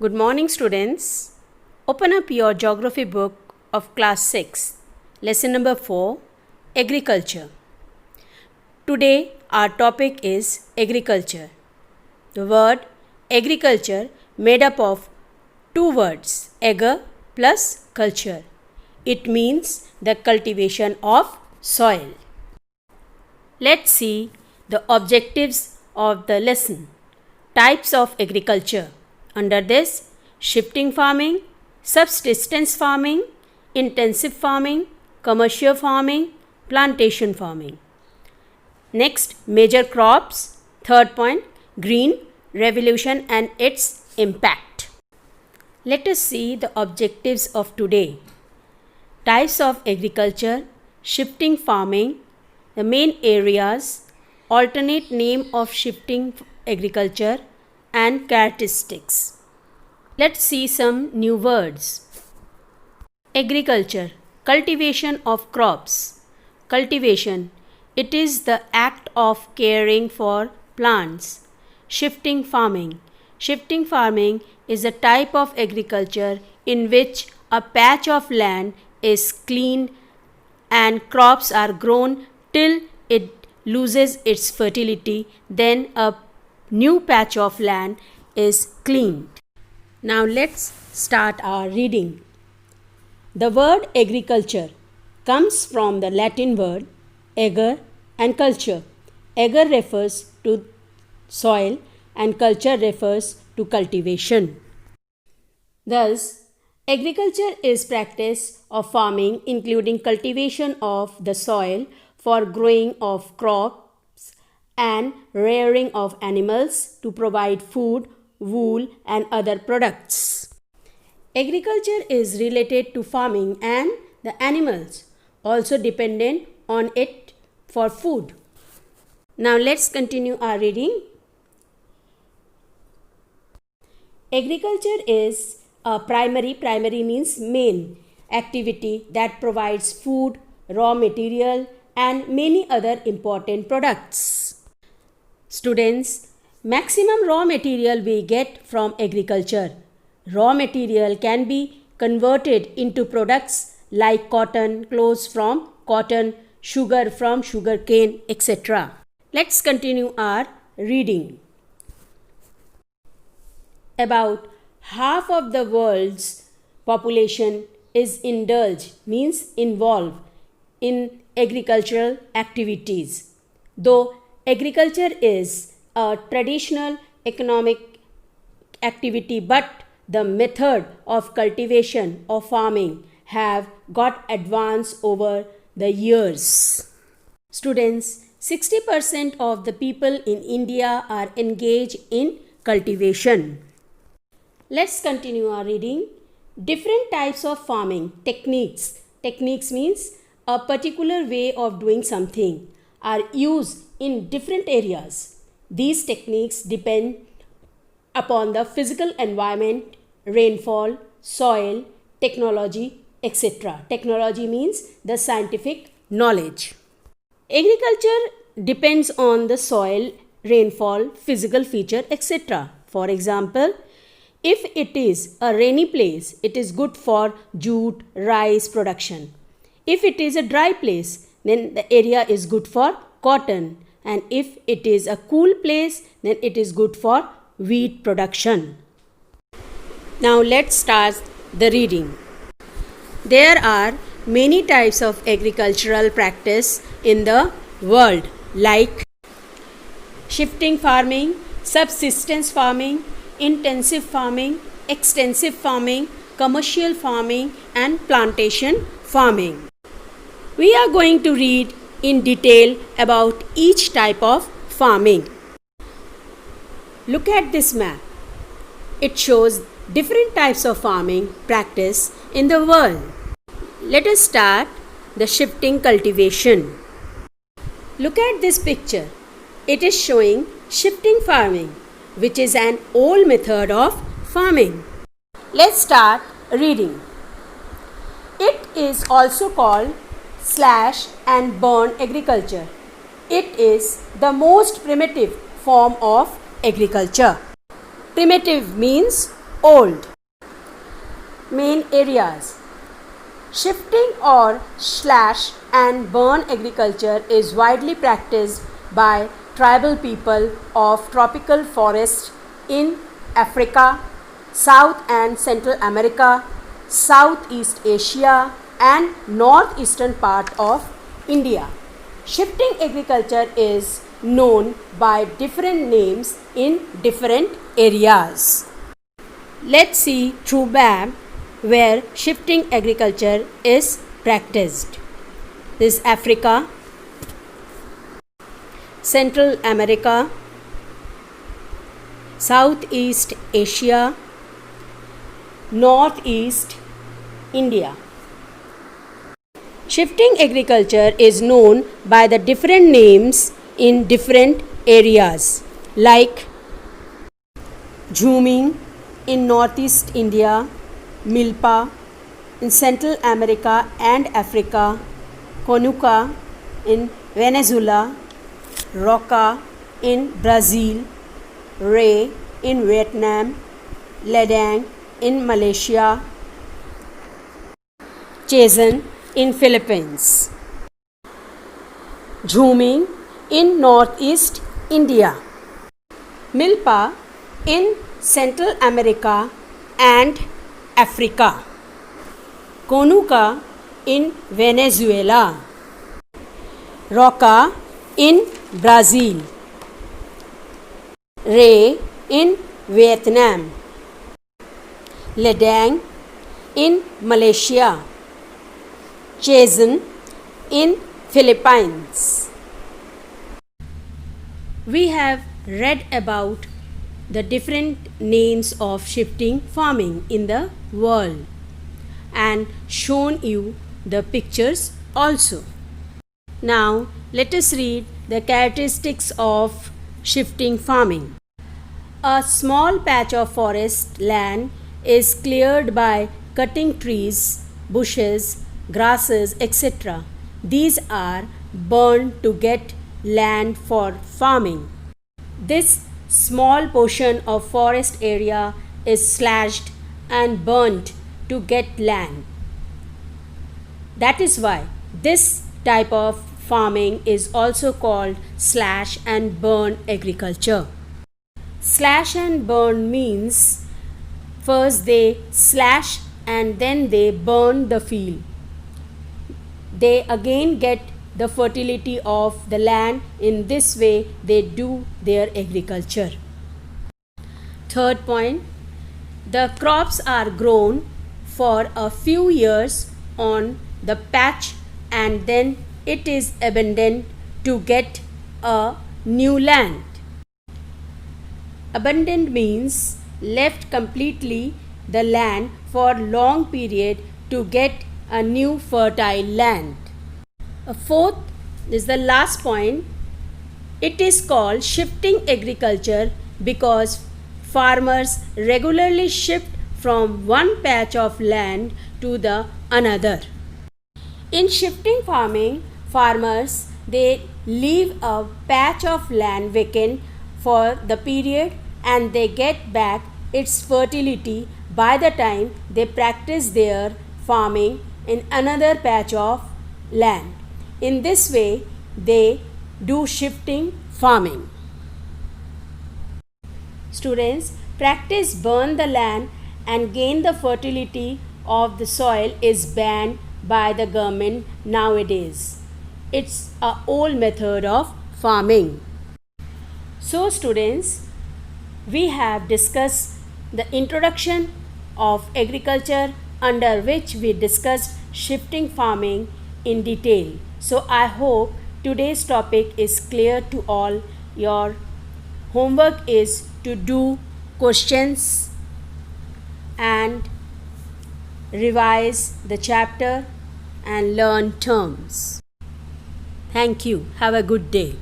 Good morning, students. Open up your geography book of class 6, lesson number 4, agriculture. Today, our topic is agriculture. The word agriculture made up of two words, agar plus culture. It means the cultivation of soil. Let's see the objectives of the lesson. Types of agriculture. Under this, shifting farming, subsistence farming, intensive farming, commercial farming, plantation farming. Next, major crops. Third point, green revolution and its impact. Let us see the objectives of today. Types of agriculture, shifting farming, the main areas, alternate name of shifting agriculture, and characteristics. Let's see some new words. Agriculture, cultivation of crops. Cultivation, it is the act of caring for plants. Shifting farming. Shifting farming is a type of agriculture in which a patch of land is cleaned and crops are grown till it loses its fertility, then a new patch of land is cleaned. Now let's start our reading. The word agriculture comes from the Latin word ager and culture. Ager refers to soil and culture refers to cultivation. Thus, agriculture is practice of farming including cultivation of the soil for growing of crops and rearing of animals to provide food, wool and other products. Agriculture is related to farming and the animals also dependent on it for food. Now let's continue our reading. Agriculture is a primary means main activity that provides food, raw material and many other important products. Students, maximum raw material we get from agriculture. Raw material can be converted into products like cotton, clothes from cotton, sugar from sugarcane, etc. Let's continue our reading. About half of the world's population is involved in agricultural activities. Though agriculture is a traditional economic activity, but the method of cultivation or farming have got advanced over the years. Students, 60% of the people in India are engaged in cultivation. Let's continue our reading. Different types of farming techniques. Techniques means a particular way of doing something are used in different areas. These techniques depend upon the physical environment, rainfall, soil, technology, etc. Technology means the scientific knowledge. Agriculture depends on the soil, rainfall, physical feature, etc. For example, if it is a rainy place, it is good for jute, rice production. If it is a dry place, then the area is good for cotton. And if it is a cool place, then it is good for wheat production. Now let's start the reading. There are many types of agricultural practice in the world like shifting farming, subsistence farming, intensive farming, extensive farming, commercial farming and plantation farming. We are going to read in detail about each type of farming. Look at this map. It shows different types of farming practice in the world. Let us start the shifting cultivation. Look at this picture. It is showing shifting farming, which is an old method of farming. Let's start reading. It is also called slash and burn agriculture. It is the most primitive form of agriculture. Primitive means old. Main areas. Shifting or slash and burn agriculture is widely practiced by tribal people of tropical forests in Africa, South and Central America, Southeast Asia and northeastern part of India. Shifting agriculture is known by different names in different areas. Let's see through map where shifting agriculture is practiced. This is Africa, Central America, Southeast Asia, Northeast India. Shifting agriculture is known by the different names in different areas like Jhuming in Northeast India, Milpa in Central America and Africa, Conuca in Venezuela, Roca in Brazil, Ray in Vietnam, Ledang in Malaysia, Chazen in Philippines. Jhuming in Northeast India, Milpa in Central America and Africa, Conuca in Venezuela, Roca in Brazil, Ray in Vietnam, Ledang in Malaysia, Chazen in Philippines. We have read about the different names of shifting farming in the world and shown you the pictures also. Now let us read the characteristics of shifting farming. A small patch of forest land is cleared by cutting trees, bushes, grasses, etc. These are burned to get land for farming. This small portion of forest area is slashed and burnt to get land. That is why this type of farming is also called slash and burn agriculture. Slash and burn means first they slash and then they burn the field. They again get the fertility of the land. In this way they do their agriculture. Third point, the crops are grown for a few years on the patch and then it is abandoned to get a new land. Abandoned means left completely the land for long period to get a new fertile land. A fourth is the last point. It is called shifting agriculture because farmers regularly shift from one patch of land to the another. In shifting farming, farmers they leave a patch of land vacant for the period and they get back its fertility by the time they practice their farming in another patch of land. In this way, they do shifting farming. Students, practice burn the land and gain the fertility of the soil is banned by the government nowadays. It's an old method of farming. So students, we have discussed the introduction of agriculture under which we discussed shifting farming in detail. So I hope today's topic is clear to all. Your homework is to do questions and revise the chapter and learn terms. Thank you. Have a good day.